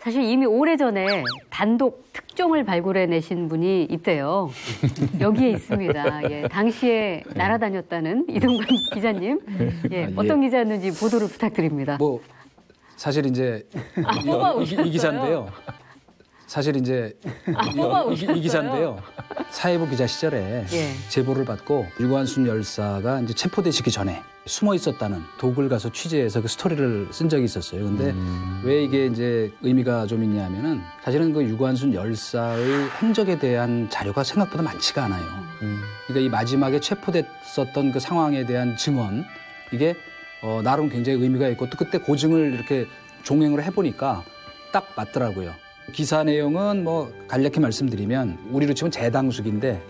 사실 이미 오래전에 단독 특종을 발굴해내신 분이 있대요. 여기에 있습니다. 예, 당시에 날아다녔다는 이동관 기자님. 예, 어떤 기자였는지 보도를 부탁드립니다. 뭐 사실 이제 이 기자인데요. 사실 이제 이 기자인데요. 사회부 기자 시절에 제보를 받고 유관순 열사가 이제 체포되시기 전에 숨어 있었다는 독을 가서 취재해서 그 스토리를 쓴 적이 있었어요. 근데 왜 이게 이제 의미가 좀 있냐면은 사실은 그 유관순 열사의 행적에 대한 자료가 생각보다 많지가 않아요. 그러니까 이 마지막에 체포됐었던 그 상황에 대한 증언 이게 나름 굉장히 의미가 있고 또 그때 고증을 이렇게 종행을 해보니까 딱 맞더라고요. 기사 내용은 뭐 간략히 말씀드리면 우리로 치면 재당숙인데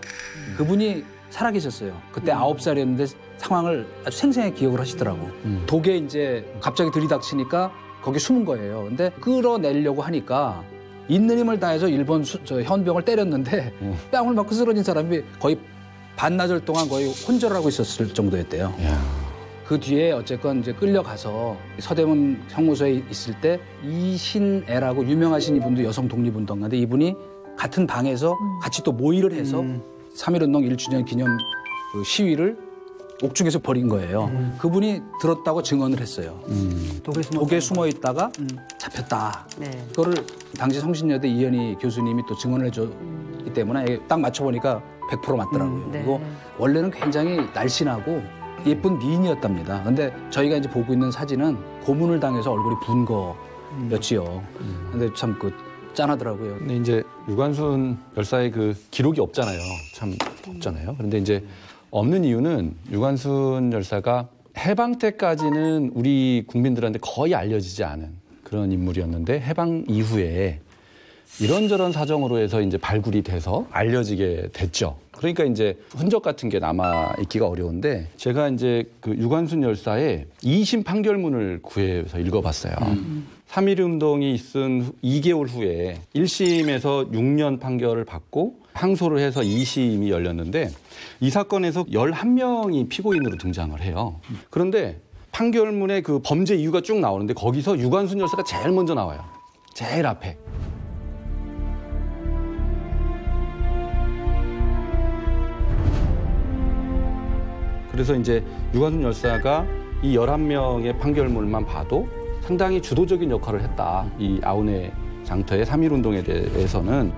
그분이 살아계셨어요. 그때 9살이었는데 상황을 아주 생생하게 기억을 하시더라고. 독에 이제 갑자기 들이닥치니까 거기 숨은 거예요. 근데 끌어내려고 하니까 있는 힘을 다해서 일본 현병을 때렸는데 뺨을 맞고 쓰러진 사람이 거의 반나절 동안 거의 혼절하고 있었을 정도였대요. 그 뒤에 어쨌건 이제 끌려가서 서대문 형무소에 있을 때 이신애라고 유명하신 이분도 여성 독립운동가인데 이분이 같은 방에서 같이 또 모의를 해서 3.1운동 1주년 기념 그 시위를 옥중에서 벌인 거예요. 그분이 들었다고 증언을 했어요. 독에 숨어 있다가 잡혔다. 네. 그거를 당시 성신여대 이현희 교수님이 또 증언을 해줬기 때문에 딱 맞춰보니까 100% 맞더라고요. 네. 그리고 원래는 굉장히 날씬하고 예쁜 미인이었답니다. 근데 저희가 이제 보고 있는 사진은 고문을 당해서 얼굴이 분 거였지요. 근데 참 짠하더라고요. 근데 이제 유관순 열사의 그 기록이 없잖아요. 참 없잖아요. 그런데 이제 없는 이유는 유관순 열사가 해방 때까지는 우리 국민들한테 거의 알려지지 않은 그런 인물이었는데 해방 이후에 이런저런 사정으로 해서 이제 발굴이 돼서 알려지게 됐죠. 그러니까 이제 흔적 같은 게 남아 있기가 어려운데 제가 이제 그 유관순 열사의 2심 판결문을 구해서 읽어봤어요. 3.1운동이 있은 2개월 후에 1심에서 6년 판결을 받고 항소를 해서 2심이 열렸는데 이 사건에서 11명이 피고인으로 등장을 해요. 그런데 판결문에 그 범죄 이유가 쭉 나오는데 거기서 유관순 열사가 제일 먼저 나와요. 제일 앞에. 그래서 이제 유관순 열사가 이 11명의 판결문만 봐도 상당히 주도적인 역할을 했다. 이 아우네 장터의 3.1운동에 대해서는.